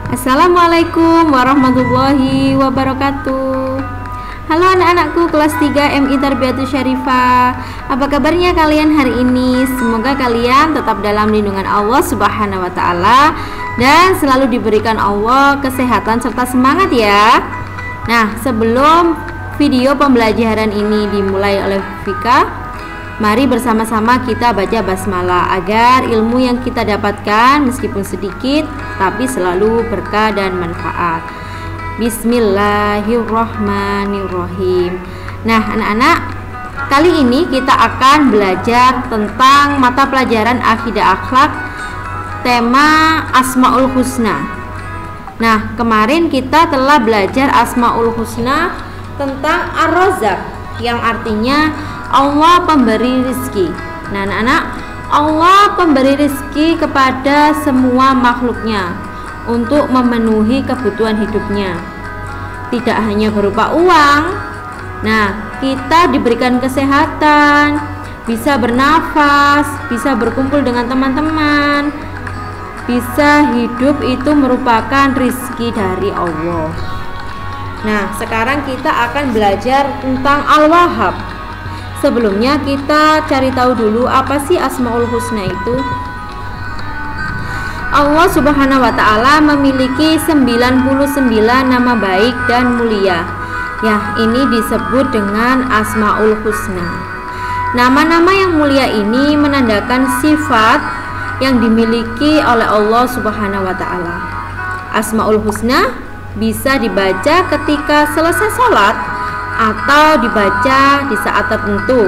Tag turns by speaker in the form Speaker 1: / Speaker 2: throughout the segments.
Speaker 1: Assalamualaikum warahmatullahi wabarakatuh. Halo anak-anakku kelas 3 MI Tarbiyatus Syarifah. Apa kabarnya kalian hari ini? Semoga kalian tetap dalam lindungan Allah Subhanahu wa taala dan selalu diberikan Allah kesehatan serta semangat ya. Nah, sebelum video pembelajaran ini dimulai oleh Vika, mari bersama-sama kita baca basmalah agar ilmu yang kita dapatkan meskipun sedikit tapi selalu berkah dan manfaat. Bismillahirrahmanirrahim. Nah, anak-anak, kali ini kita akan belajar tentang mata pelajaran akidah akhlak tema Asmaul Husna. Nah, kemarin kita telah belajar Asmaul Husna tentang Ar-Razzaq yang artinya Allah pemberi rizki. Nah anak-anak, Allah pemberi rizki kepada semua makhluknya untuk memenuhi kebutuhan hidupnya. Tidak hanya berupa uang. Nah, kita diberikan kesehatan, bisa bernafas, bisa berkumpul dengan teman-teman, bisa hidup, itu merupakan rizki dari Allah. Nah, sekarang kita akan belajar tentang Al-Wahhab. Sebelumnya kita cari tahu dulu apa sih Asmaul Husna itu. Allah Subhanahu wa taala memiliki 99 nama baik dan mulia. Ya, ini disebut dengan Asmaul Husna. Nama-nama yang mulia ini menandakan sifat yang dimiliki oleh Allah Subhanahu wa taala. Asmaul Husna bisa dibaca ketika selesai sholat atau dibaca di saat tertentu.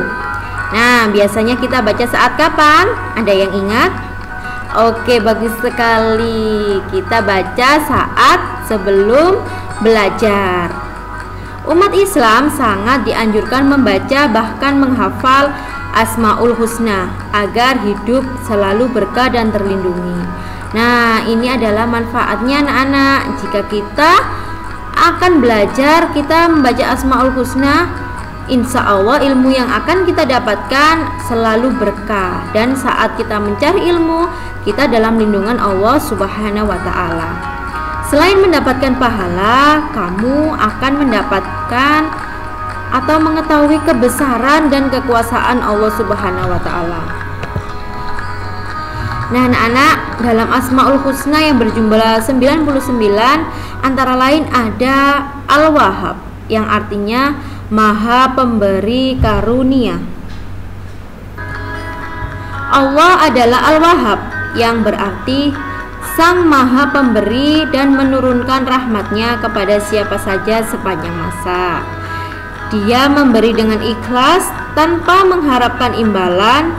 Speaker 1: Nah, biasanya kita baca saat kapan? Ada yang ingat? Oke, bagus sekali. Kita baca saat sebelum belajar. Umat Islam sangat dianjurkan membaca bahkan menghafal Asmaul Husna agar hidup selalu berkah dan terlindungi. Nah, ini adalah manfaatnya anak-anak. Jika kita akan belajar, kita membaca Asmaul Husna, insya Allah ilmu yang akan kita dapatkan selalu berkah. Dan saat kita mencari ilmu, kita dalam lindungan Allah Subhanahu wa ta'ala. Selain mendapatkan pahala, kamu akan mendapatkan atau mengetahui kebesaran dan kekuasaan Allah Subhanahu wa ta'ala. Nah anak-anak, dalam Asmaul Husna yang berjumlah 99 antara lain ada Al-Wahhab yang artinya Maha Pemberi Karunia. Allah adalah Al-Wahhab yang berarti Sang Maha Pemberi dan menurunkan rahmatnya kepada siapa saja sepanjang masa. Dia memberi dengan ikhlas tanpa mengharapkan imbalan.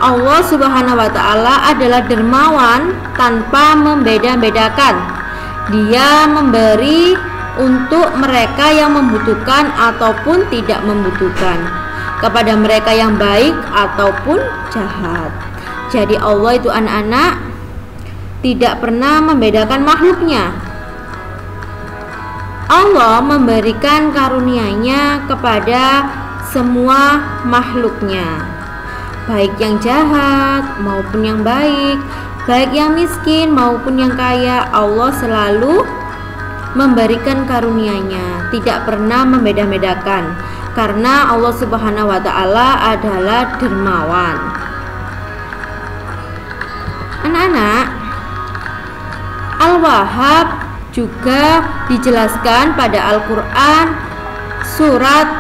Speaker 1: Allah Subhanahu wa ta'ala adalah dermawan tanpa membeda-bedakan. Dia memberi untuk mereka yang membutuhkan ataupun tidak membutuhkan, kepada mereka yang baik ataupun jahat. Jadi Allah itu anak-anak tidak pernah membedakan makhluknya. Allah memberikan karunia-Nya kepada semua makhluknya, baik yang jahat maupun yang baik, baik yang miskin maupun yang kaya. Allah selalu memberikan karunia-Nya, tidak pernah membeda-bedakan, karena Allah Subhanahu wa ta'ala adalah dermawan. Anak-anak, Al-Wahhab juga dijelaskan pada Al-Quran surat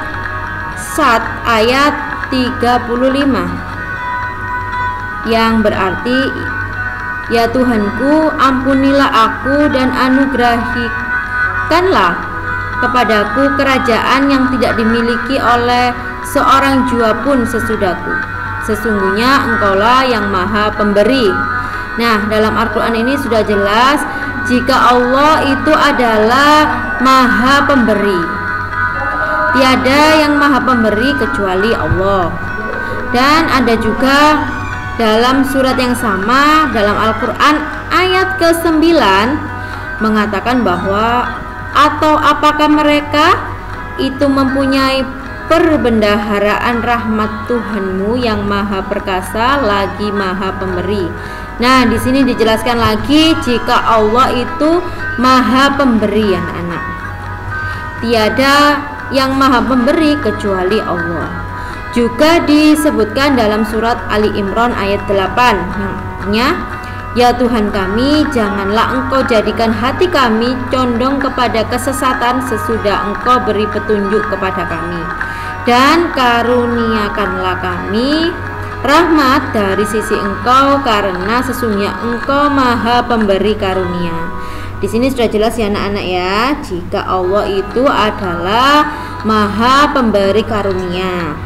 Speaker 1: Sad ayat 35 yang berarti, ya Tuhanku, ampunilah aku dan anugerahkanlah kepadaku kerajaan yang tidak dimiliki oleh seorang jua pun sesudahku. Sesungguhnya Engkaulah yang Maha Pemberi. Nah, dalam Al-Quran ini sudah jelas jika Allah itu adalah Maha Pemberi. Tiada yang Maha Pemberi kecuali Allah. Dan ada juga dalam surat yang sama dalam Al-Quran ayat ke-9 mengatakan bahwa, atau apakah mereka itu mempunyai perbendaharaan rahmat Tuhanmu yang Maha Perkasa lagi Maha Pemberi. Nah, di sini dijelaskan lagi jika Allah itu Maha Pemberi, anak-anak. Tiada yang Maha Pemberi kecuali Allah. Juga disebutkan dalam surat Ali Imran ayat 8, yang artinya, ya Tuhan kami, janganlah Engkau jadikan hati kami condong kepada kesesatan sesudah Engkau beri petunjuk kepada kami, dan karuniakanlah kami rahmat dari sisi Engkau, karena sesungguhnya Engkau Maha Pemberi karunia. Di sini sudah jelas ya anak-anak ya, jika Allah itu adalah Maha Pemberi karunia.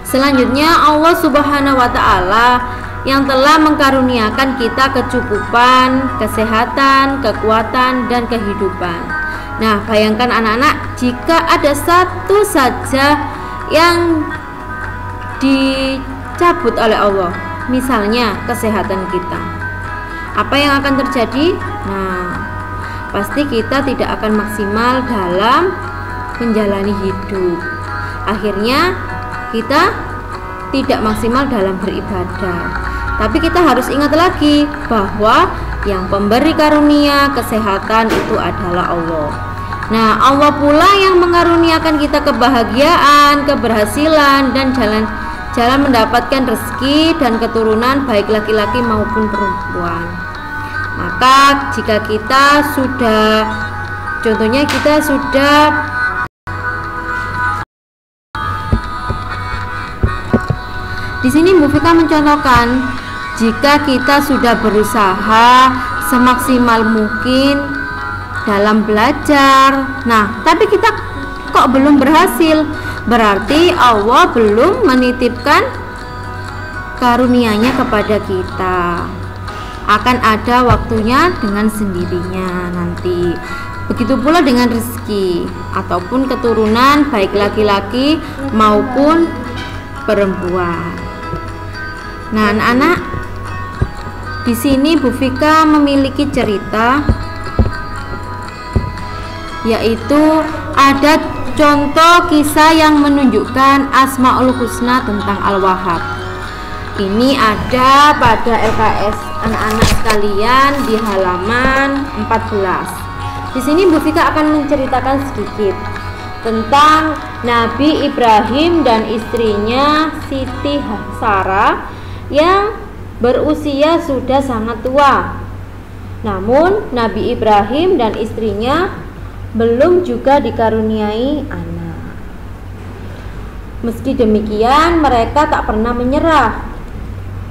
Speaker 1: Selanjutnya, Allah Subhanahu wa Ta'ala yang telah mengkaruniakan kita kecukupan, kesehatan, kekuatan, dan kehidupan. Nah, bayangkan anak-anak, jika ada satu saja yang dicabut oleh Allah, misalnya kesehatan kita, apa yang akan terjadi? Nah, pasti kita tidak akan maksimal dalam menjalani hidup. Akhirnya kita tidak maksimal dalam beribadah. Tapi kita harus ingat lagi bahwa yang pemberi karunia kesehatan itu adalah Allah. Nah, Allah pula yang mengaruniakan kita kebahagiaan, keberhasilan, dan jalan mendapatkan rezeki dan keturunan baik laki-laki maupun perempuan. Maka jika kita sudah, contohnya kita sudah di sini Bu Fika mencontohkan, jika kita sudah berusaha semaksimal mungkin dalam belajar, nah tapi kita kok belum berhasil, berarti Allah belum menitipkan karunia-Nya kepada kita. Akan ada waktunya dengan sendirinya nanti. Begitu pula dengan rezeki ataupun keturunan baik laki-laki maupun perempuan. Nah, anak-anak, di sini Bu Fika memiliki cerita, yaitu ada contoh kisah yang menunjukkan Asmaul Husna tentang Al-Wahhab. Ini ada pada LKS anak-anak sekalian di halaman 14. Di sini Bu Fika akan menceritakan sedikit tentang Nabi Ibrahim dan istrinya Siti Sarah yang berusia sudah sangat tua. Namun Nabi Ibrahim dan istrinya belum juga dikaruniai anak. Meski demikian, mereka tak pernah menyerah.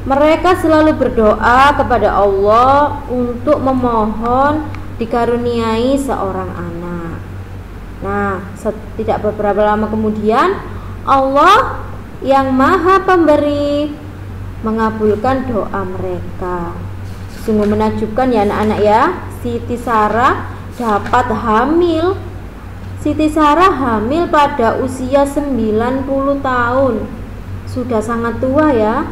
Speaker 1: Mereka selalu berdoa kepada Allah untuk memohon dikaruniai seorang anak. Nah, tidak beberapa lama kemudian, Allah yang Maha Pemberi mengabulkan doa mereka. Sungguh menakjubkan ya anak-anak ya, Siti Sarah dapat hamil. Siti Sarah hamil pada usia 90 tahun. Sudah sangat tua ya.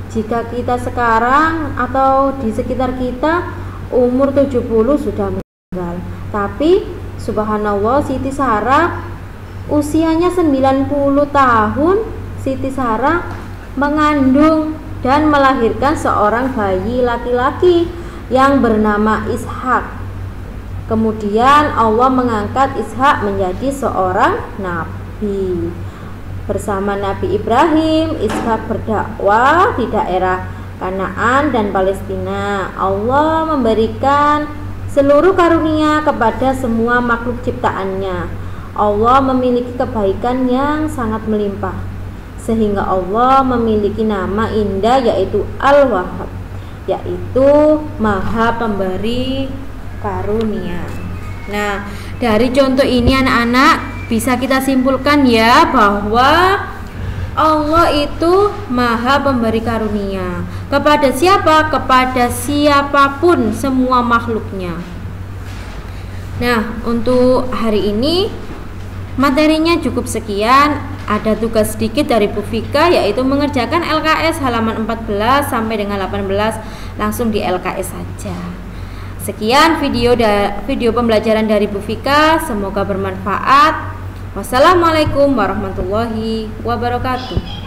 Speaker 1: Jika kita sekarang atau di sekitar kita umur 70 sudah meninggal. Tapi subhanallah, Siti Sarah usianya 90 tahun. Siti Sarah mengandung dan melahirkan seorang bayi laki-laki yang bernama Ishak. Kemudian Allah mengangkat Ishak menjadi seorang nabi. Bersama Nabi Ibrahim, Ishak berdakwah di daerah Kanaan dan Palestina. Allah memberikan seluruh karunia kepada semua makhluk ciptaannya. Allah memiliki kebaikan yang sangat melimpah, sehingga Allah memiliki nama indah yaitu Al-Wahhab, yaitu Maha Pemberi karunia. Nah, dari contoh ini anak-anak bisa kita simpulkan ya bahwa Allah itu Maha Pemberi karunia. Kepada siapa? Kepada siapapun, semua makhluknya. Nah, untuk hari ini materinya cukup sekian. Ada tugas sedikit dari Bu Fika, yaitu mengerjakan LKS halaman 14 sampai dengan 18, langsung di LKS saja. Sekian video pembelajaran dari Bu Fika, semoga bermanfaat. Wassalamualaikum warahmatullahi wabarakatuh.